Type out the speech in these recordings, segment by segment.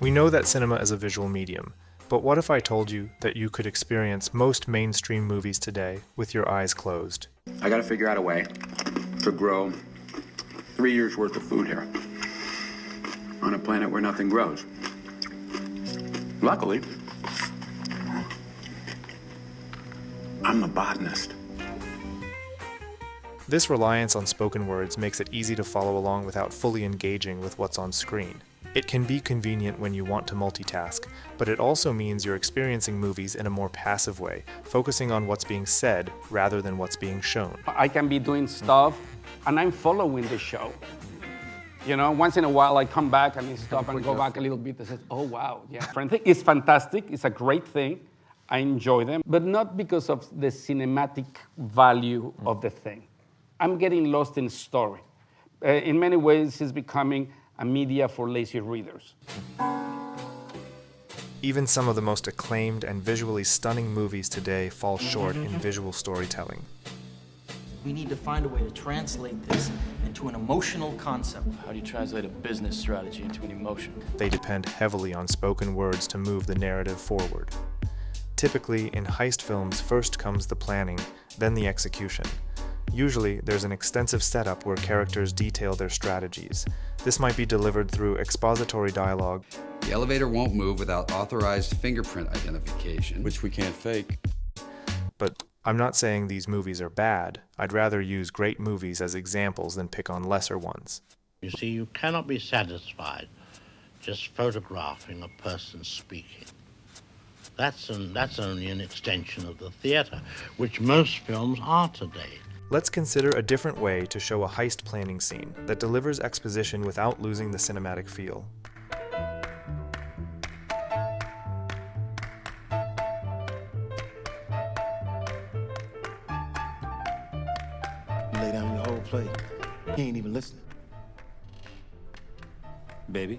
We know that cinema is a visual medium, but what if I told you that you could experience most mainstream movies today with your eyes closed? I gotta figure out a way to grow 3 years worth of food here on a planet where nothing grows. Luckily, I'm a botanist. This reliance on spoken words makes it easy to follow along without fully engaging with what's on screen. It can be convenient when you want to multitask, but it also means you're experiencing movies in a more passive way, focusing on what's being said rather than what's being shown. I can be doing stuff and I'm following the show. You know, once in a while I come back and I stop and go back a little bit and say, oh wow, yeah. It's fantastic, it's a great thing. I enjoy them, but not because of the cinematic value of the thing. I'm getting lost in story. In many ways, it's becoming a media for lazy readers. Even some of the most acclaimed and visually stunning movies today fall short in visual storytelling. We need to find a way to translate this into an emotional concept. How do you translate a business strategy into an emotion? They depend heavily on spoken words to move the narrative forward. Typically, in heist films, first comes the planning, then the execution. Usually, there's an extensive setup where characters detail their strategies. This might be delivered through expository dialogue. The elevator won't move without authorized fingerprint identification, which we can't fake. But I'm not saying these movies are bad. I'd rather use great movies as examples than pick on lesser ones. You see, you cannot be satisfied just photographing a person speaking. That's only an extension of the theater, which most films are today. Let's consider a different way to show a heist planning scene that delivers exposition without losing the cinematic feel. You lay down your whole plate. He ain't even listening. Baby?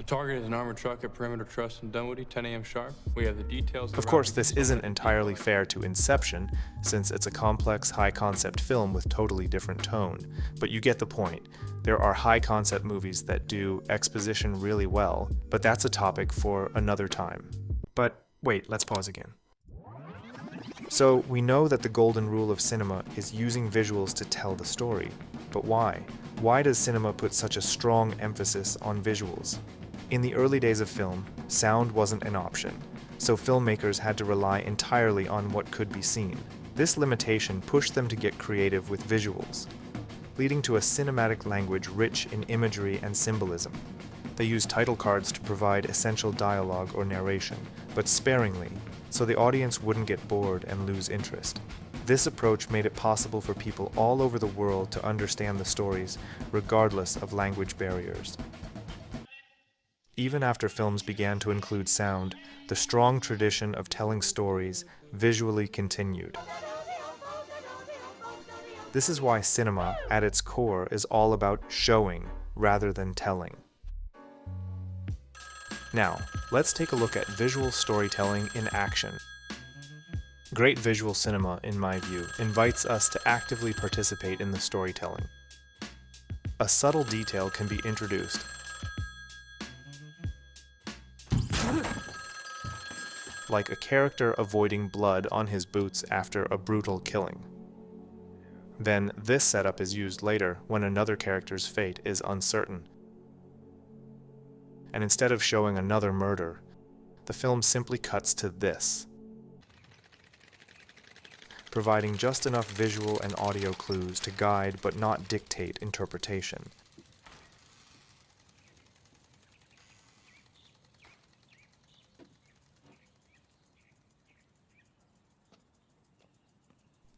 Target is an armored truck at Perimeter Trust in Dunwoody, 10 a.m. sharp. We have the details. Of course, this isn't entirely fair to Inception, since it's a complex, high-concept film with totally different tone. But you get the point. There are high-concept movies that do exposition really well, but that's a topic for another time. But wait, let's pause again. So, we know that the golden rule of cinema is using visuals to tell the story. But why? Why does cinema put such a strong emphasis on visuals? In the early days of film, sound wasn't an option, so filmmakers had to rely entirely on what could be seen. This limitation pushed them to get creative with visuals, leading to a cinematic language rich in imagery and symbolism. They used title cards to provide essential dialogue or narration, but sparingly, so the audience wouldn't get bored and lose interest. This approach made it possible for people all over the world to understand the stories, regardless of language barriers. Even after films began to include sound, the strong tradition of telling stories visually continued. This is why cinema, at its core, is all about showing rather than telling. Now, let's take a look at visual storytelling in action. Great visual cinema, in my view, invites us to actively participate in the storytelling. A subtle detail can be introduced, like a character avoiding blood on his boots after a brutal killing. Then this setup is used later when another character's fate is uncertain. And instead of showing another murder, the film simply cuts to this, providing just enough visual and audio clues to guide but not dictate interpretation.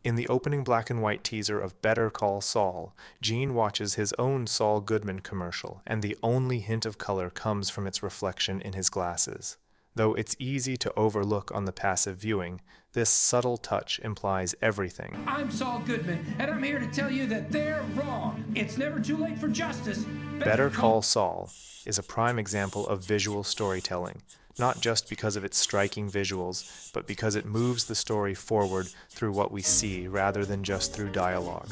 In the opening black and white teaser of Better Call Saul, Gene watches his own Saul Goodman commercial, and the only hint of color comes from its reflection in his glasses. Though it's easy to overlook on the passive viewing, this subtle touch implies everything. I'm Saul Goodman, and I'm here to tell you that they're wrong. It's never too late for justice. Better Call Saul is a prime example of visual storytelling, not just because of its striking visuals, but because it moves the story forward through what we see rather than just through dialogue.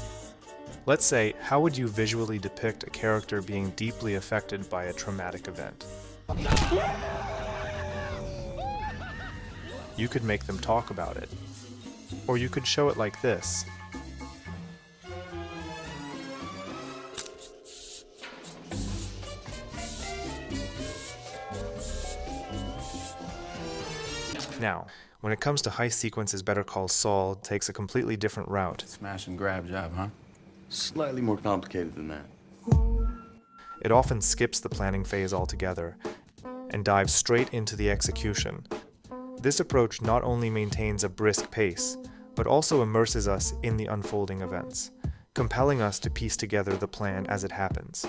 Let's say, how would you visually depict a character being deeply affected by a traumatic event? You could make them talk about it. Or you could show it like this. Now, when it comes to heist sequences, Better Call Saul takes a completely different route. Smash and grab job, huh? Slightly more complicated than that. It often skips the planning phase altogether and dives straight into the execution. This approach not only maintains a brisk pace, but also immerses us in the unfolding events, compelling us to piece together the plan as it happens.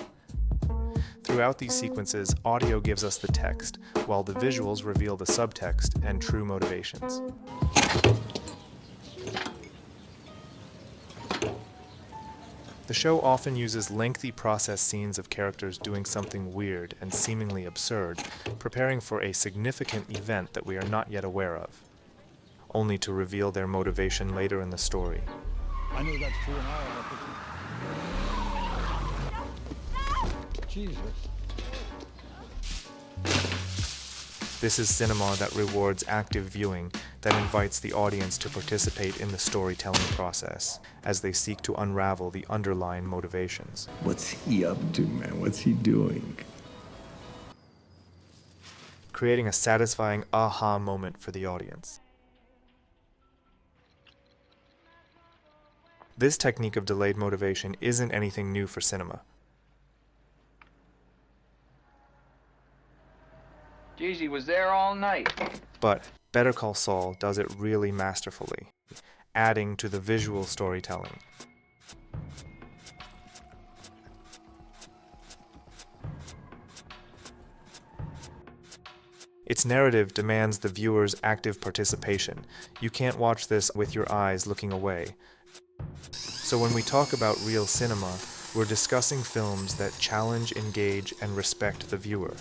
Throughout these sequences, audio gives us the text, while the visuals reveal the subtext and true motivations. The show often uses lengthy process scenes of characters doing something weird and seemingly absurd, preparing for a significant event that we are not yet aware of, only to reveal their motivation later in the story. I know that's true, and Jesus. This is cinema that rewards active viewing, that invites the audience to participate in the storytelling process, as they seek to unravel the underlying motivations. What's he up to, man? What's he doing? Creating a satisfying aha moment for the audience. This technique of delayed motivation isn't anything new for cinema. Jeezy was there all night. But Better Call Saul does it really masterfully, adding to the visual storytelling. Its narrative demands the viewer's active participation. You can't watch this with your eyes looking away. So when we talk about real cinema, we're discussing films that challenge, engage, and respect the viewer.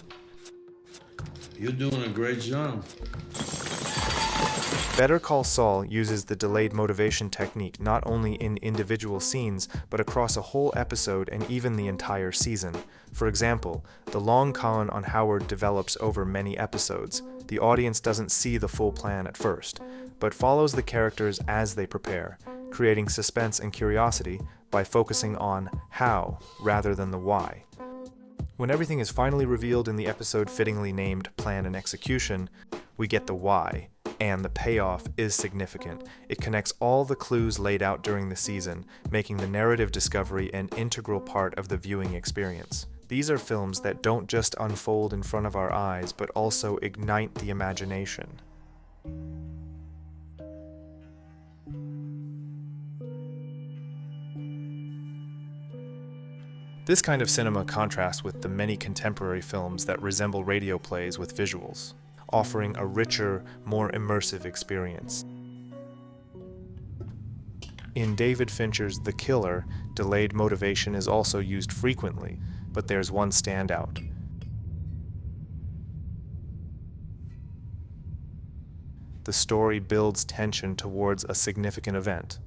You're doing a great job. Better Call Saul uses the delayed motivation technique not only in individual scenes, but across a whole episode and even the entire season. For example, the long con on Howard develops over many episodes. The audience doesn't see the full plan at first, but follows the characters as they prepare, creating suspense and curiosity by focusing on how rather than the why. When everything is finally revealed in the episode fittingly named Plan and Execution, we get the why, and the payoff is significant. It connects all the clues laid out during the season, making the narrative discovery an integral part of the viewing experience. These are films that don't just unfold in front of our eyes, but also ignite the imagination. This kind of cinema contrasts with the many contemporary films that resemble radio plays with visuals, offering a richer, more immersive experience. In David Fincher's The Killer, delayed motivation is also used frequently, but there's one standout. The story builds tension towards a significant event.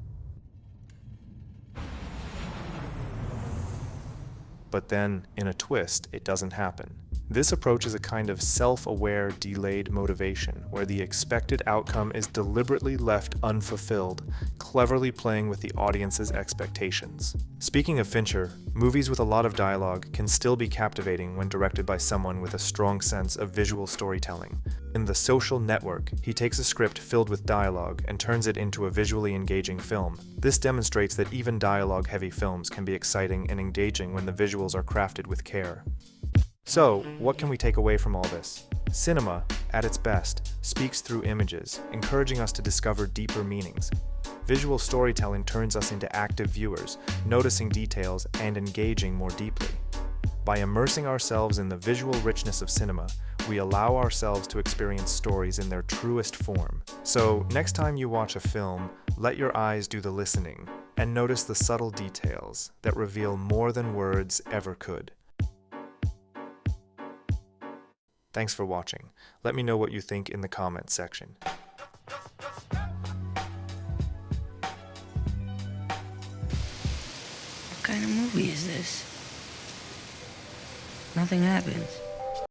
But then, in a twist, it doesn't happen. This approach is a kind of self-aware delayed motivation, where the expected outcome is deliberately left unfulfilled, cleverly playing with the audience's expectations. Speaking of Fincher, movies with a lot of dialogue can still be captivating when directed by someone with a strong sense of visual storytelling. In The Social Network, he takes a script filled with dialogue and turns it into a visually engaging film. This demonstrates that even dialogue-heavy films can be exciting and engaging when the visuals are crafted with care. So, what can we take away from all this? Cinema, at its best, speaks through images, encouraging us to discover deeper meanings. Visual storytelling turns us into active viewers, noticing details and engaging more deeply. By immersing ourselves in the visual richness of cinema, we allow ourselves to experience stories in their truest form. So, next time you watch a film, let your eyes do the listening, and notice the subtle details that reveal more than words ever could. Thanks for watching. Let me know what you think in the comments section. What kind of movie is this? Nothing happens.